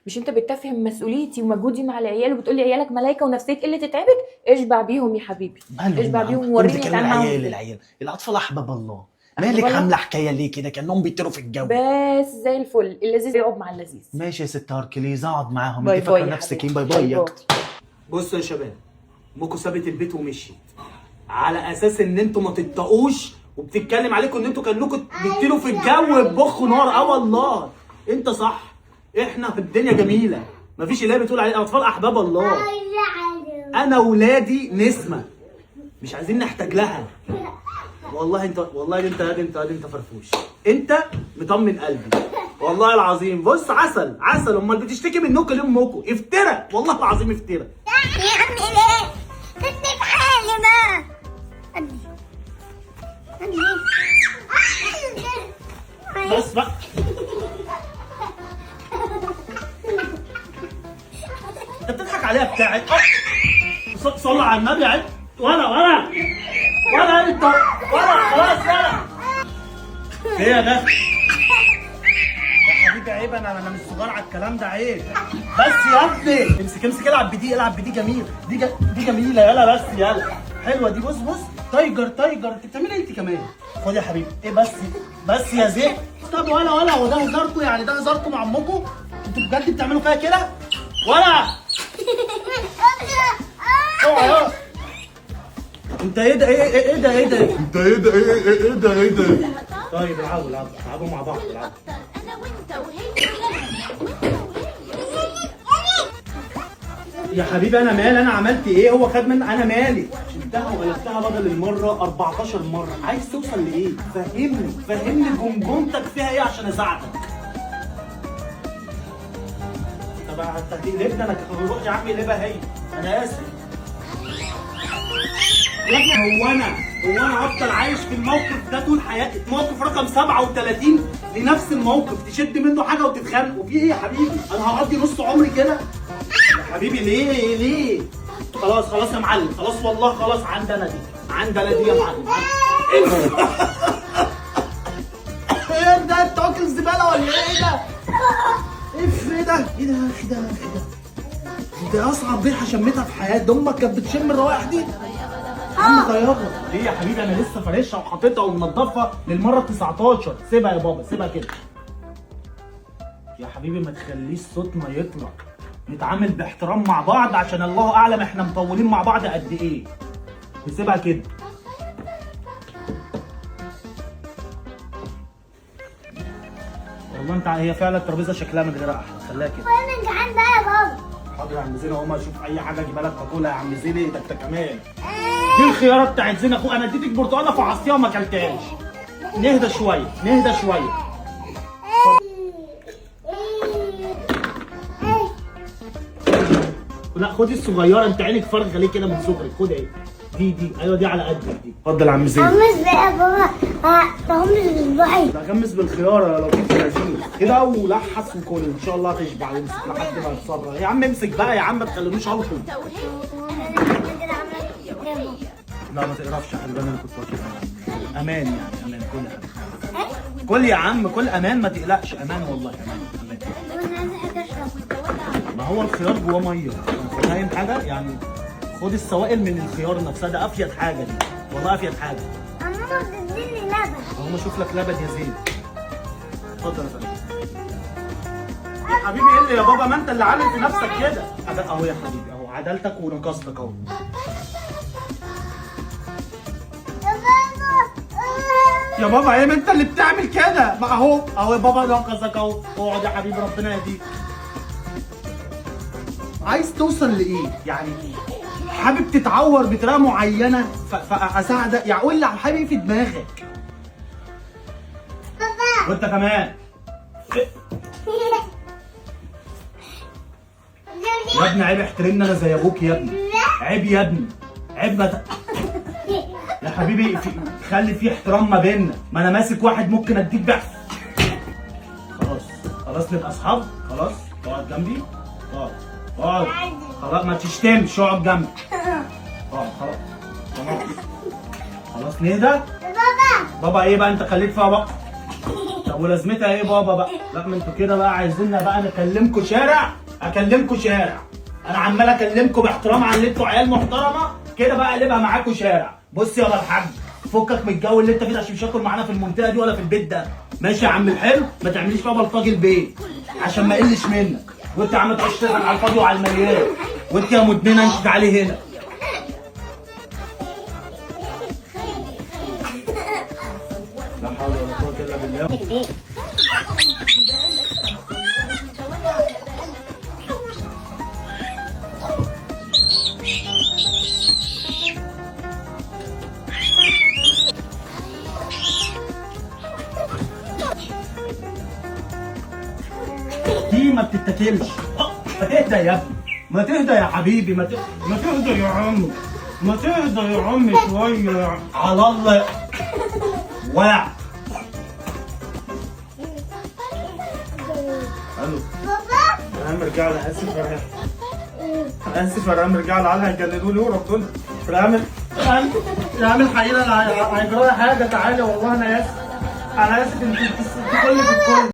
مش انت بتفهم مسؤوليتي ومجهودي مع العيال وبتقولي عيالك ملايكه ونفسيك اللي تتعبك؟ اشبع بيهم يا حبيبي، اشبع بيهم ووريني كانوا اتعامل معاهم العيال ازاي. العيال الاطفال احباب الله. أحباب مالك الله؟ عامله حكايه ليه كده كانهم بيطيروا في الجو؟ بس زي الفل، اللذيذ يقعد مع اللذيذ. ماشي يا ست هركليز اقعد معاهم. باي انت فاكره باي يا نفسك حبيبي. ايه؟ باي باي يا باي. اختي. بصوا يا شباب، امكم سابت البيت ومشيت على اساس ان انتوا ما تتقوش، وبتتكلم عليكم ان انتوا كانكم بتطيروا في الجو ببخوا نار. اه والله انت صح، احنا الدنيا جميله، مفيش اللي هي بتقول عليه اطفال احباب الله. انا ولادي نسمه مش عايزين نحتاج لها. والله انت فرفوش، انت مطمن قلبي والله العظيم. بص عسل عسل، امال بتشتكي منكم ليه؟ امكم افترى والله العظيم افترى. يا عمي ليه؟ سيبني في حالي بقى. بس بقى انت بتضحك عليها بتاعت صلى على النبي. عيب ولا انت ولا خلاص ولا ايه يا ده يا حبيبي؟ عيب، انا مش صغير على الكلام ده، عيب. بس يا ابني امسك العب بدي جميل، دي جميله. يلا بس يلا حلوه دي. بص تايجر انت بتعملي ايه انت كمان؟ خد يا حبيبي. ايه بس يا زين. طب ولا هو ده هزاركم؟ يعني ده هزاركم مع امكم؟ انتوا بجد بتعملوا فيها كده ولا؟ اوعى انت ايه ده؟ انت ايه ده؟ طيب العبوا مع بعض. يا حبيبي انا مالي؟ انا عملت ايه؟ هو خد مني؟ انا مالي؟ شلتها وقلبتها بدل المره 14 مره. عايز توصل لايه؟ فهمني جمجمتك فيها ايه عشان اساعدك. طب انت هتقلبني انا يا عم؟ اقلبها هي. انا اسف يا ابني. هو انا هفضل عايش في الموقف ده طول حياتي؟ موقف رقم 37 لنفس الموقف، تشد منه حاجه وتتخانقوا في ايه يا حبيبي؟ انا هقضي نص عمري كده يا حبيبي؟ ليه؟ خلاص يا معلم، خلاص والله خلاص. عندنا دي يا معلم. ايه ده؟ انت واكل زباله ولا ايه ده؟ ايه ده؟ دي اصعب ريحه شميتها في حياتي. امك كانت بتشم الروائح دي؟ عم غيرها ليه يا حبيبي؟ انا لسه فارشها وحاططها ومنضفها للمره 19. سيبها يا بابا، سيبها كده يا حبيبي. ما تخليش صوتنا يطلع، نتعامل باحترام مع بعض عشان الله اعلم احنا مطولين مع بعض قد ايه. نسيبها كده. والله انت هي فعلا الترابيزه شكلها من غير احلى. خليها كده. وانا جعان بقى يا بابا. حاضر يا عم زين، اقوم اشوف اي حاجه اجيبها لك تاكلها. يا عم زين ايه ده انت كمان؟ دي الخياره بتاعت زين اخوك. انا اديتك برتقاله فعصتيها وما اكلتهاش. نهدى شويه. لا خدي الصغيره، انت عينك فارغه ليه كده من صغرك؟ خد ايه دي ايوه دي على قدك دي. اتفضل يا عم زين. غمس بقى يا بابا. غمس بصبعي. ده غمس بالخياره لو كنت لذيذ كده، ولحس وكل ان شاء الله هتشبع. يمسك لحد ما يتصرف. يا عم امسك بقى يا عم، ما تخلونيش علطم. لا ما تقرفش يا حبيبي، انا كنت واكلها امان يعني. امان كل يا حبيبي، كل يا عم، كل امان، ما تقلقش. امان والله، امان. وانا عايزه حاجه اشرب. ما هو الخيار جواه ميه، انت فاهم حاجه يعني؟ خد السوائل من الخيار نفسها، ده افيد حاجه دي والله، افيد حاجه. ماما بتديني لبن. اهو اشوف لك لبن يا زين. اتفضل يا فندم. يا حبيبي ايه اللي يا بابا؟ ما انت اللي عامل في نفسك كده. اهو يا حبيبي، اهو عدالتك ونقصتك اهو. يا بابا ايه؟ ما انت اللي بتعمل كده. ما اهو يا بابا نقصك اهو. اقعد يا حبيبي، ربنا يهديك. عايز توصل لايه يعني؟ حابب تتعور بطريقه معينه فاساعدك يعني؟ قول لي يا حبيبي في دماغك. بابا. وانت كمان يا ابني عيب، احترمني انا زي ابوك يا ابني. عيب يا ابني، عيب. يا حبيبي خلي في احترام ما بيننا. ما انا ماسك واحد ممكن اديك بقى. خلاص نبقى اصحاب. خلاص اقعد جنبي. اقعد خلاص، ما تشتمش. اقعد جنبي. اقعد خلاص نهدى. بابا. بابا ايه بقى؟ انت خليك فيها بقى. طب ولازمتها ايه بابا بقى؟ لا ما انتوا كده بقى عايزيننا بقى نكلمكوا شارع، اكلمكوا شارع. انا عمال اكلمكوا باحترام على اللي انتوا عيال محترمه، كده بقى قلبها معاكوا شارع. بص يا الحاج، فكك من الجو اللي انت فيه ده عشان مش هاكل معانا في المنطقه دي ولا في البيت ده. ماشي يا عم الحلو؟ ما تعمليش بقى بلطجي البيت عشان ما اقلش منك. وانت يا عم تخش تضحك على الفاضي وعلى المليان. وانت يا مدمنه انت تعالي هنا. لا حول ولا قوه الا بالله. دي ما بتتاكلش. ما تهدى يا ابني، ما تهدى يا حبيبي، ما تهدى يا عم، ما تهدى يا عم شويه على الله. واع الو يا عم رجع لي. اسف يا اسف يا عم رجع لي. على هيجننوني وربنا. يا عم الحقيقه هيجرى لي حاجه. تعالى والله انا اسف، انا اسف. انت كل في الكل.